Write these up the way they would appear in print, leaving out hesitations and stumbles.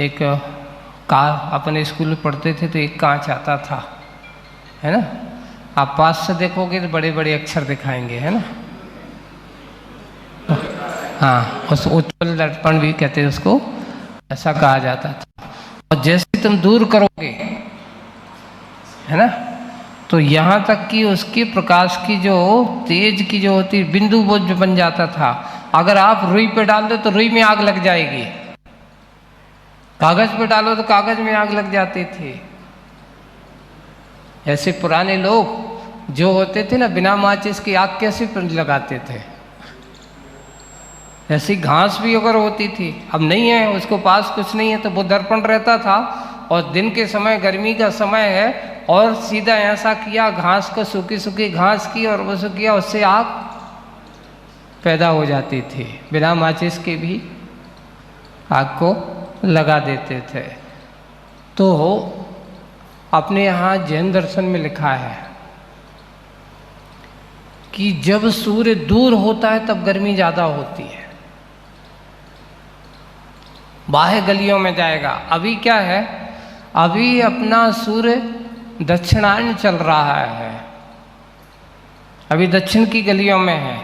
एक अपने स्कूल में पढ़ते थे तो एक कांच आता था, है ना। आप पास से देखोगे तो बड़े बड़े अक्षर दिखाएंगे, है ना। हाँ, उस उज्ज्वल दर्पण भी कहते हैं उसको, ऐसा कहा जाता था। और जैसे तुम दूर करोगे, है ना, तो यहाँ तक कि उसकी प्रकाश की जो तेज की जो होती बिंदु वो जो बन जाता था। अगर आप रुई पे डाल दो तो रुई में आग लग जाएगी, कागज पे डालो तो कागज में आग लग जाती थी। ऐसे पुराने लोग जो होते थे ना, बिना माचिस की आग कैसे लगाते थे। ऐसी घास भी अगर होती थी, अब नहीं है, उसको पास कुछ नहीं है, तो वो दर्पण रहता था। और दिन के समय, गर्मी का समय है, और सीधा ऐसा किया, घास को, सूखी सूखी घास की, और वो किया, उससे आग पैदा हो जाती थी। बिना माचिस के भी आग को लगा देते थे। तो अपने यहाँ जैन दर्शन में लिखा है कि जब सूर्य दूर होता है तब गर्मी ज़्यादा होती है, बाहर गलियों में जाएगा। अभी क्या है, अभी अपना सूर्य दक्षिणायन चल रहा है, अभी दक्षिण की गलियों में है,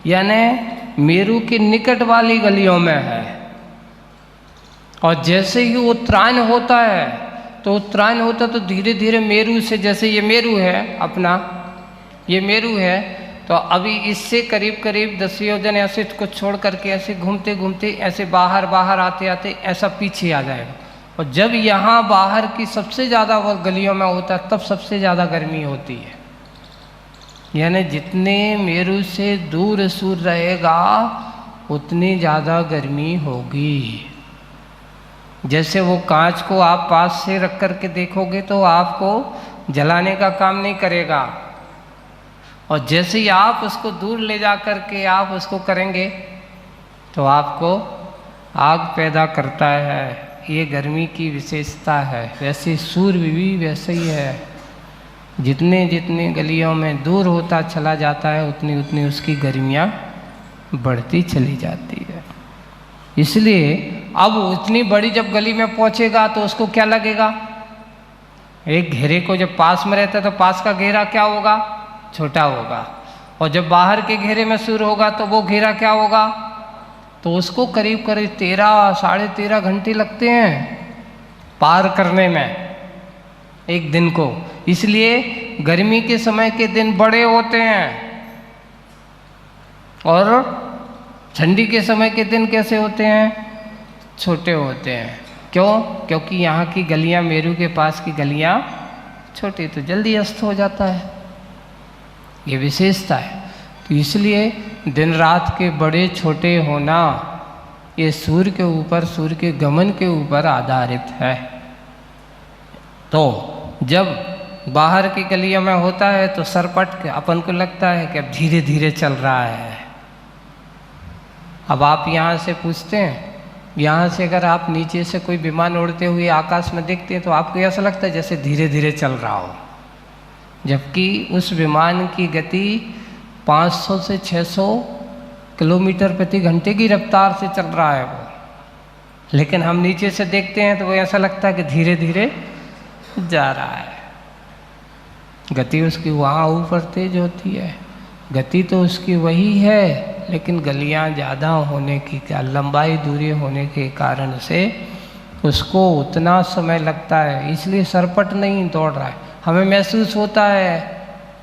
यानी मेरू के निकट वाली गलियों में है। और जैसे ही उत्तरायण होता है, तो उत्तरायण होता तो धीरे धीरे मेरू से, जैसे ये मेरू है अपना, ये मेरू है, तो अभी इससे करीब करीब 10 योजन ऐसे कुछ छोड़ करके ऐसे घूमते घूमते ऐसे बाहर बाहर आते आते ऐसा पीछे आ जाएगा। और जब यहाँ बाहर की सबसे ज़्यादा वो गलियों में होता है, तब सबसे ज़्यादा गर्मी होती है। यानी जितने मेरू से दूर सूर्य रहेगा उतनी ज़्यादा गर्मी होगी। जैसे वो कांच को आप पास से रख कर के देखोगे तो आपको जलाने का काम नहीं करेगा, और जैसे ही आप उसको दूर ले जा कर के आप उसको करेंगे तो आपको आग पैदा करता है। ये गर्मी की विशेषता है। वैसे सूर्य भी वैसे ही है, जितने जितने गलियों में दूर होता चला जाता है उतनी उतनी उसकी गर्मियाँ बढ़ती चली जाती है। इसलिए अब उतनी बड़ी जब गली में पहुंचेगा तो उसको क्या लगेगा, एक घेरे को जब पास में रहता है तो पास का घेरा क्या होगा, छोटा होगा, और जब बाहर के घेरे में सूर्य होगा तो वो घेरा क्या होगा, तो उसको करीब करीब 13-13.5 घंटे लगते हैं पार करने में एक दिन को। इसलिए गर्मी के समय के दिन बड़े होते हैं और ठंडी के समय के दिन कैसे होते हैं, छोटे होते हैं। क्यों? क्योंकि यहाँ की गलियाँ, मेरू के पास की गलियाँ छोटी, तो जल्दी अस्त हो जाता है, ये विशेषता है। तो इसलिए दिन रात के बड़े छोटे होना ये सूर्य के ऊपर, सूर्य के गमन के ऊपर आधारित है। तो जब बाहर की गलियों में होता है तो सरपट अपन को लगता है कि अब धीरे धीरे चल रहा है। अब आप यहाँ से पूछते हैं, यहाँ से अगर आप नीचे से कोई विमान उड़ते हुए आकाश में देखते हैं तो आपको ऐसा लगता है जैसे धीरे धीरे चल रहा हो, जबकि उस विमान की गति 500 से 600 किलोमीटर प्रति घंटे की रफ्तार से चल रहा है वो। लेकिन हम नीचे से देखते हैं तो वो ऐसा लगता है कि धीरे धीरे जा रहा है। गति उसकी वहाँ ऊपर तेज होती है, गति तो उसकी वही है, लेकिन गलियाँ ज़्यादा होने की, क्या लंबाई दूरी होने के कारण से उसको उतना समय लगता है, इसलिए सरपट नहीं दौड़ रहा है। हमें महसूस होता है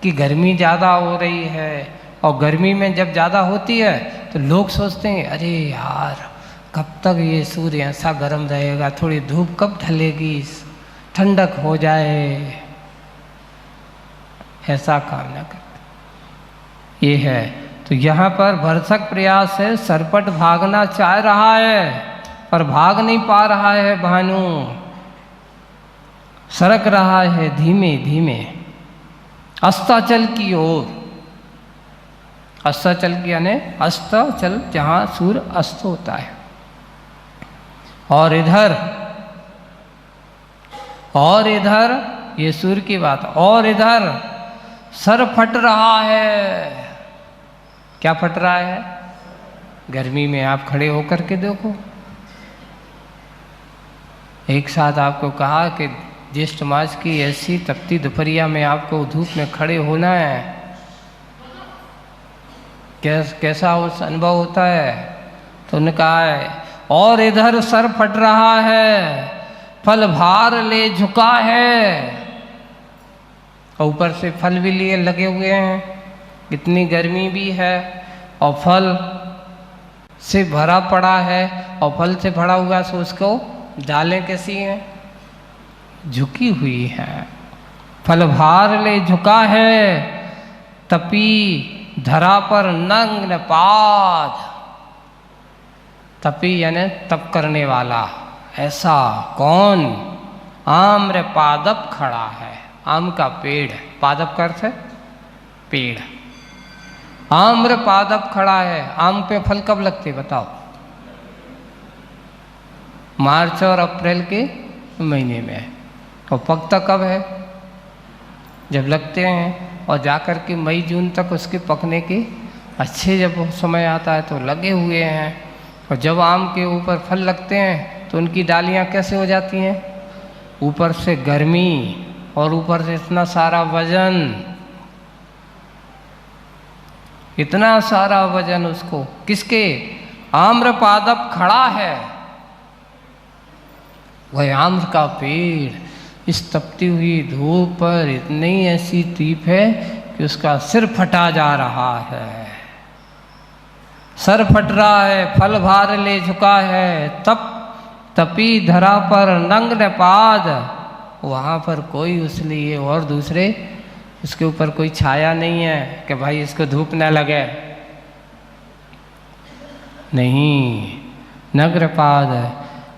कि गर्मी ज़्यादा हो रही है, और गर्मी में जब ज़्यादा होती है तो लोग सोचते हैं अरे यार कब तक ये सूर्य ऐसा गर्म रहेगा, थोड़ी धूप कब ढलेगी, ठंडक हो जाए, ऐसा कामना करते। ये है। तो यहाँ पर भरसक प्रयास है, सरपट भागना चाह रहा है पर भाग नहीं पा रहा है भानु, सरक रहा है धीमे धीमे अस्ताचल की ओर। अस्ताचल की यानी अस्ताचल, जहाँ सूर्य अस्त होता है। और इधर ये सूर्य की बात, और इधर सर फट रहा है। क्या फट रहा है? गर्मी में आप खड़े होकर के देखो, एक साथ आपको कहा कि ज्येष्ठ मास की ऐसी तपती दोपहरिया में आपको धूप में खड़े होना है, कैसा उस अनुभव होता है? तो उन्होंने कहा है, और इधर सर फट रहा है, फल भार ले झुका है, और ऊपर से फल भी लिए लगे हुए हैं, इतनी गर्मी भी है, और फल से भरा पड़ा है, और फल से भरा हुआ सो उसको डालें कैसी हैं? झुकी हुई है। फल भार ले झुका है, तपी धरा पर नग्न पाद। तपी यानी तप करने वाला, ऐसा कौन? आम्र पादप खड़ा है, आम का पेड़, पादप का अर्थ है पेड़। आम्र पादप खड़ा है। आम पे फल कब लगते बताओ? मार्च और अप्रैल के महीने में। और पकता कब है? जब लगते हैं, और जाकर के मई जून तक उसके पकने के अच्छे जब समय आता है तो लगे हुए हैं। और जब आम के ऊपर फल लगते हैं तो उनकी डालियां कैसे हो जाती हैं? ऊपर से गर्मी और ऊपर से इतना सारा वजन, इतना सारा वजन उसको, किसके? आम्र पादप खड़ा है, वह आम्र का पेड़ इस तपती हुई धूप पर इतनी ऐसी तीप है कि उसका सिर फटा जा रहा है। सर फट रहा है, फल भार ले झुका है, तपी धरा पर नग्न पाद। वहाँ पर कोई उस लिए और दूसरे उसके ऊपर कोई छाया नहीं है कि भाई इसको धूप न लगे, नहीं। नग्न पाद,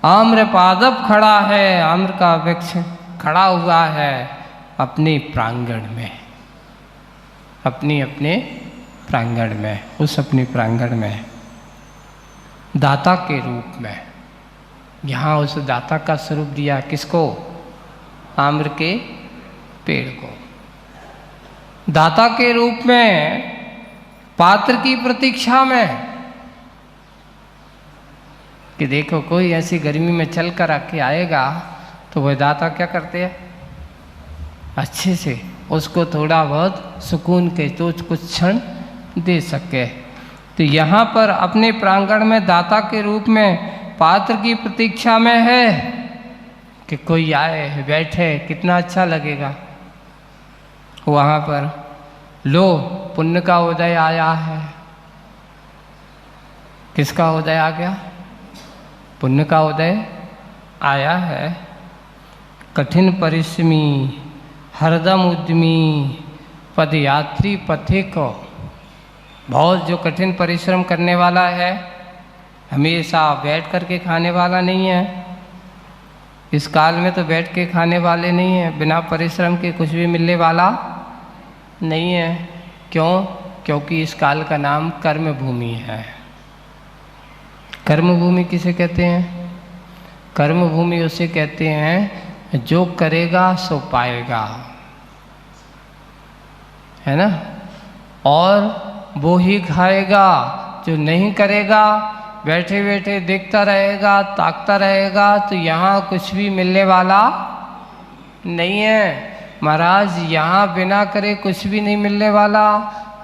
आम्र पादप खड़ा है, आम्र का वृक्ष खड़ा हुआ है अपने प्रांगण में, अपने प्रांगण में, उस अपने प्रांगण में दाता के रूप में। यहाँ उस दाता का स्वरूप दिया किसको? आम्र के पेड़ को दाता के रूप में, पात्र की प्रतीक्षा में, कि देखो कोई ऐसी गर्मी में चल कर आके आएगा तो वह दाता क्या करते हैं? अच्छे से उसको थोड़ा बहुत सुकून के तो कुछ क्षण दे सके। तो यहाँ पर अपने प्रांगण में दाता के रूप में पात्र की प्रतीक्षा में है कि कोई आए बैठे, कितना अच्छा लगेगा। वहाँ पर लो पुण्य का उदय आया है। किसका उदय आ गया? पुण्य का उदय आया है। कठिन परिश्रमी, हरदम उद्यमी, पदयात्री पथिक, बहुत जो कठिन परिश्रम करने वाला है, हमेशा बैठ कर के खाने वाला नहीं है। इस काल में तो बैठ के खाने वाले नहीं हैं, बिना परिश्रम के कुछ भी मिलने वाला नहीं है। क्यों? क्योंकि इस काल का नाम कर्म भूमि है। कर्म भूमि किसे कहते हैं? कर्म भूमि उसे कहते हैं जो करेगा सो पाएगा, है ना? और वो ही खाएगा। जो नहीं करेगा, बैठे बैठे देखता रहेगा, ताकता रहेगा, तो यहाँ कुछ भी मिलने वाला नहीं है। महाराज यहाँ बिना करे कुछ भी नहीं मिलने वाला।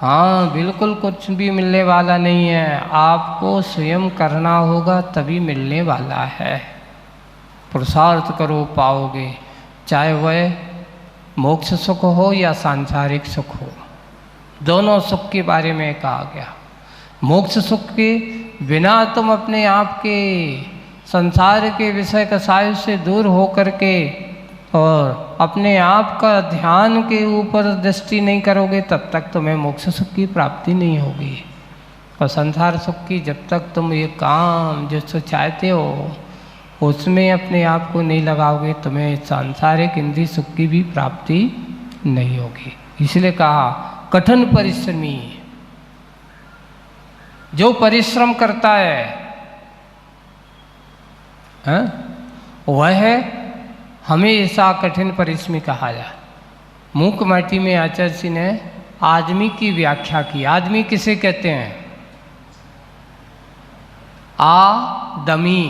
हाँ, बिल्कुल कुछ भी मिलने वाला नहीं है। आपको स्वयं करना होगा तभी मिलने वाला है। पुरुषार्थ करो पाओगे, चाहे वह मोक्ष सुख हो या सांसारिक सुख हो। दोनों सुख के बारे में कहा गया। मोक्ष सुख के बिना तुम अपने आप के संसार के विषय कसाय से दूर हो करके और अपने आप का ध्यान के ऊपर दृष्टि नहीं करोगे, तब तक तुम्हें मोक्ष सुख की प्राप्ति नहीं होगी। और संसार सुख की जब तक तुम ये काम जो चाहते हो उसमें अपने आप को नहीं लगाओगे, तुम्हें सांसारिक इंद्रिय सुख की भी प्राप्ति नहीं होगी। इसलिए कहा कठिन परिश्रमी, जो परिश्रम करता है वह हमेशा कठिन परिश्रमी कहा जाए। मूक माटी में आचार्य जी ने आदमी की व्याख्या की। आदमी किसे कहते हैं? आदमी,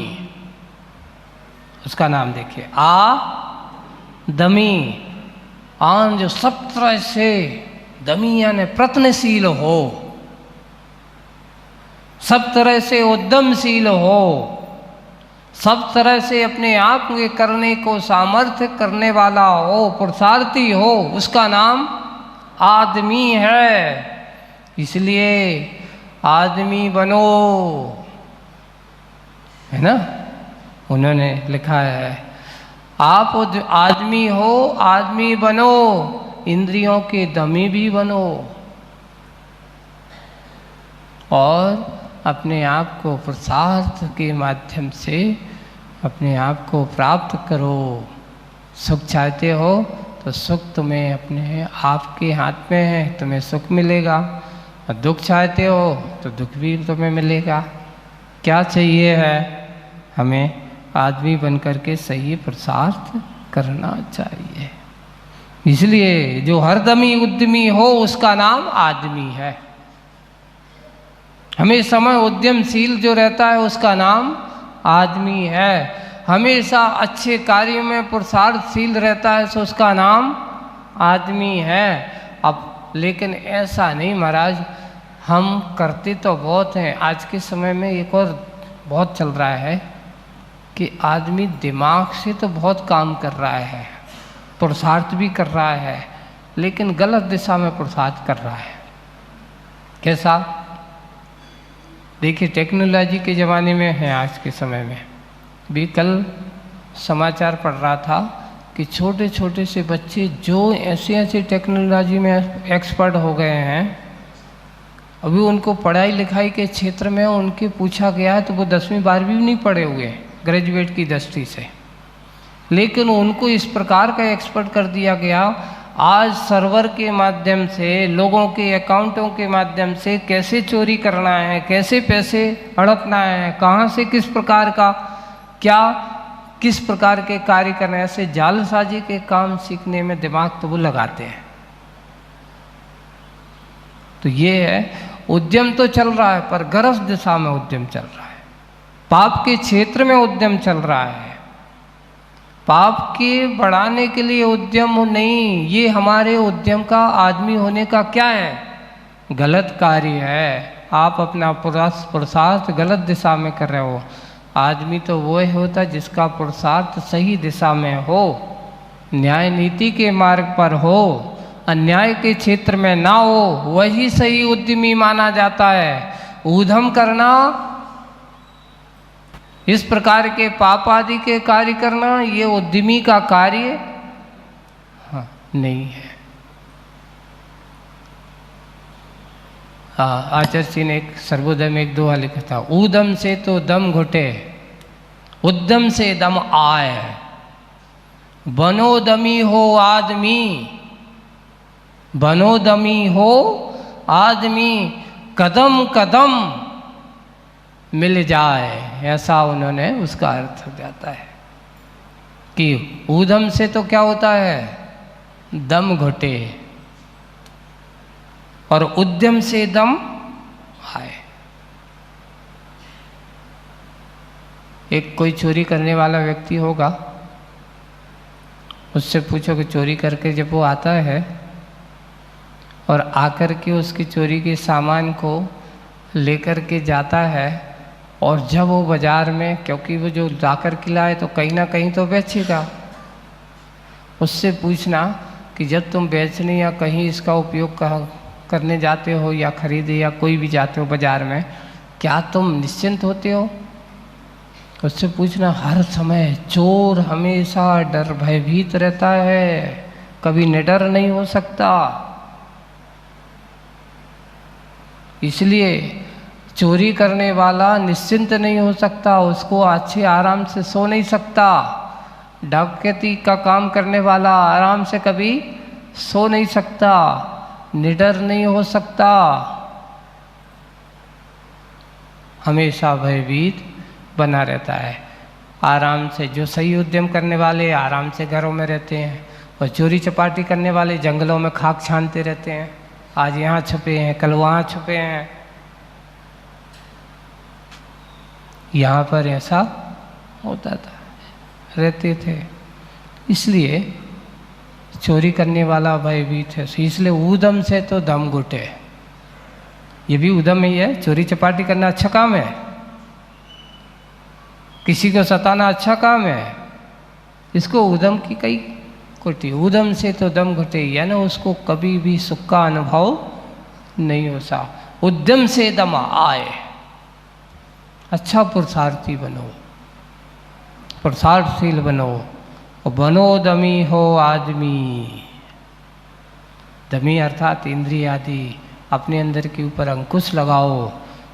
उसका नाम देखिए, आदमी। आन जो सब तरह से दमी यानी प्रयत्नशील हो, सब तरह से उद्यमशील हो, सब तरह से अपने आप के करने को सामर्थ्य करने वाला हो, पुरुषार्थी हो, उसका नाम आदमी है। इसलिए आदमी बनो, है ना, उन्होंने लिखा है, आप आदमी हो, आदमी बनो, इंद्रियों के दमी भी बनो और अपने आप को पुरुषार्थ के माध्यम से अपने आप को प्राप्त करो। सुख चाहते हो तो सुख तुम्हें अपने आप के हाथ में है, तुम्हें सुख मिलेगा, और दुख चाहते हो तो दुख भी तुम्हें मिलेगा। क्या चाहिए है, हमें आदमी बनकर के सही पुरुषार्थ करना चाहिए। इसलिए जो हरदमी उद्यमी हो उसका नाम आदमी है। हमेशा समय उद्यमशील जो रहता है उसका नाम आदमी है। हमेशा अच्छे कार्यों में पुरुषार्थशील रहता है तो उसका नाम आदमी है। अब लेकिन ऐसा नहीं महाराज, हम करते तो बहुत हैं। आज के समय में एक और बहुत चल रहा है कि आदमी दिमाग से तो बहुत काम कर रहा है, पुरुषार्थ भी कर रहा है, लेकिन गलत दिशा में पुरुषार्थ कर रहा है। कैसा? देखिए, टेक्नोलॉजी के ज़माने में है आज के समय में भी। कल समाचार पढ़ रहा था कि छोटे छोटे से बच्चे जो ऐसे ऐसे टेक्नोलॉजी में एक्सपर्ट हो गए हैं, अभी उनको पढ़ाई लिखाई के क्षेत्र में उनके पूछा गया तो वो 10वीं 12वीं नहीं पढ़े हुए, ग्रेजुएट की दृष्टि से, लेकिन उनको इस प्रकार का एक्सपर्ट कर दिया गया। आज सर्वर के माध्यम से, लोगों के अकाउंटों के माध्यम से कैसे चोरी करना है, कैसे पैसे हड़पना है, कहाँ से किस प्रकार का क्या किस प्रकार के कार्य करना है, ऐसे जालसाजी के काम सीखने में दिमाग तो वो लगाते हैं। तो ये है, उद्यम तो चल रहा है पर गलत दिशा में उद्यम चल रहा है, पाप के क्षेत्र में उद्यम चल रहा है। पाप के बढ़ाने के लिए उद्यम नहीं, ये हमारे उद्यम का, आदमी होने का क्या है? गलत कार्य है। आप अपना पुरुषार्थ गलत दिशा में कर रहे हो। आदमी तो वो ही होता जिसका पुरुषार्थ सही दिशा में हो, न्याय नीति के मार्ग पर हो, अन्याय के क्षेत्र में ना हो, वही सही उद्यमी माना जाता है। ऊधम करना, इस प्रकार के पाप आदि के कार्य करना, ये उद्यमी का कार्य नहीं है। आचार्य जी ने एक सर्वोदय में एक दोहा लिखा था, ऊदम से तो दम घुटे, उद्यम से दम आए, बनो दमी हो आदमी, बनो दमी हो आदमी, कदम कदम मिल जाए, ऐसा उन्होंने उसका अर्थ हो जाता है कि ऊधम से तो क्या होता है? दम घुटे, और उद्यम से दम आए। एक कोई चोरी करने वाला व्यक्ति होगा, उससे पूछो कि चोरी करके जब वो आता है और आकर के उसकी चोरी के सामान को लेकर के जाता है, और जब वो बाज़ार में, क्योंकि वो जो जाकर के लाए तो कहीं ना कहीं तो बेचेगा, उससे पूछना कि जब तुम बेचने या कहीं इसका उपयोग करने जाते हो या खरीदे या कोई भी जाते हो बाज़ार में, क्या तुम निश्चिंत होते हो? उससे पूछना, हर समय चोर हमेशा डर भयभीत रहता है, कभी निडर नहीं हो सकता। इसलिए चोरी करने वाला निश्चिंत नहीं हो सकता, उसको अच्छे आराम से सो नहीं सकता। डकैती का काम करने वाला आराम से कभी सो नहीं सकता, निडर नहीं हो सकता, हमेशा भयभीत बना रहता है। आराम से जो सही उद्यम करने वाले आराम से घरों में रहते हैं, और चोरी चपाटी करने वाले जंगलों में खाक छानते रहते हैं, आज यहाँ छुपे हैं, कल वहाँ छुपे हैं। यहाँ पर ऐसा होता था, रहते थे, इसलिए चोरी करने वाला भयभीत है। इसलिए ऊधम से तो दम घुटे, ये भी ऊधम ही है। चोरी चपाटी करना अच्छा काम है, किसी को सताना अच्छा काम है, इसको ऊधम की कई कोटि। ऊधम से तो दम घुटे, यानी उसको कभी भी सुख का अनुभव नहीं होता। उद्यम से दम आए, अच्छा पुरुषार्थी बनो, पुरुषार्थशील बनो, और बनो दमी हो आदमी। दमी अर्थात इंद्रिय आदि, अपने अंदर के ऊपर अंकुश लगाओ,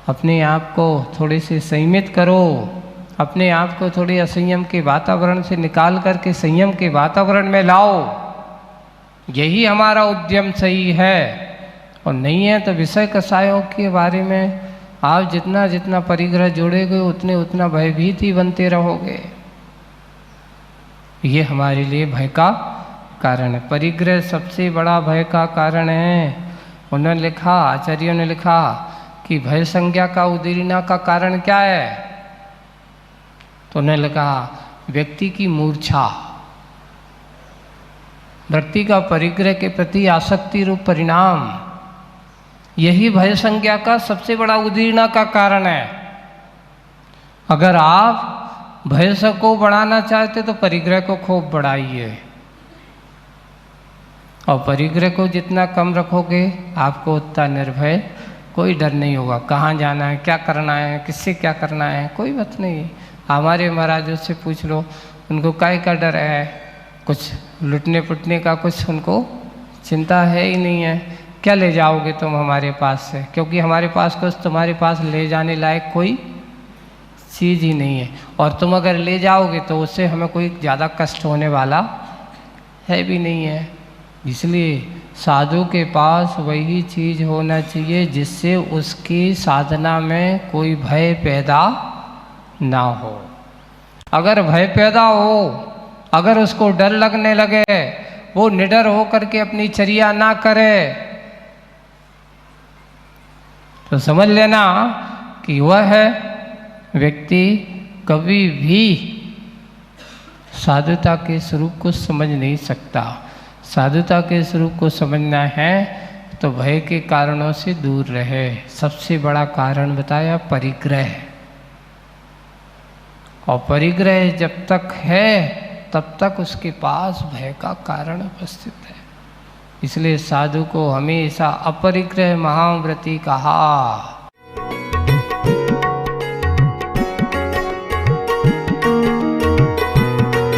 अपने आप को थोड़े से संयमित करो, अपने आप को थोड़े असंयम के वातावरण से निकाल करके संयम के वातावरण में लाओ। यही हमारा उद्यम सही है। और नहीं है तो विषय कषायों के बारे में आप जितना जितना परिग्रह जोड़ेगे उतने उतना भयभीत ही बनते रहोगे। ये हमारे लिए भय का कारण है। परिग्रह सबसे बड़ा भय का कारण है। उन्होंने लिखा, आचार्यों ने लिखा कि भय संज्ञा का उदीर्णा का कारण क्या है? तो उन्होंने लिखा व्यक्ति की मूर्छा, व्यक्ति का परिग्रह के प्रति आसक्ति रूप परिणाम, यही भय संज्ञा का सबसे बड़ा उदीर्णा का कारण है। अगर आप भय को बढ़ाना चाहते तो परिग्रह को खूब बढ़ाइए, और परिग्रह को जितना कम रखोगे आपको उतना निर्भय, कोई डर नहीं होगा। कहाँ जाना है, क्या करना है, किससे क्या करना है, कोई बात नहीं। हमारे महाराजों से पूछ लो, उनको काय का डर है? कुछ लुटने पुटने का कुछ उनको चिंता है ही नहीं है। क्या ले जाओगे तुम हमारे पास से? क्योंकि हमारे पास कुछ तुम्हारे पास ले जाने लायक कोई चीज़ ही नहीं है, और तुम अगर ले जाओगे तो उससे हमें कोई ज़्यादा कष्ट होने वाला है भी नहीं है। इसलिए साधु के पास वही चीज़ होना चाहिए जिससे उसकी साधना में कोई भय पैदा ना हो। अगर भय पैदा हो, अगर उसको डर लगने लगे, वो निडर हो करके अपनी चर्या ना करे, तो समझ लेना कि वह व्यक्ति कभी भी साधुता के स्वरूप को समझ नहीं सकता। साधुता के स्वरूप को समझना है तो भय के कारणों से दूर रहे। सबसे बड़ा कारण बताया परिग्रह, और परिग्रह जब तक है तब तक उसके पास भय का कारण उपस्थित है। इसलिए साधु को हमेशा अपरिग्रह महाव्रती कहा।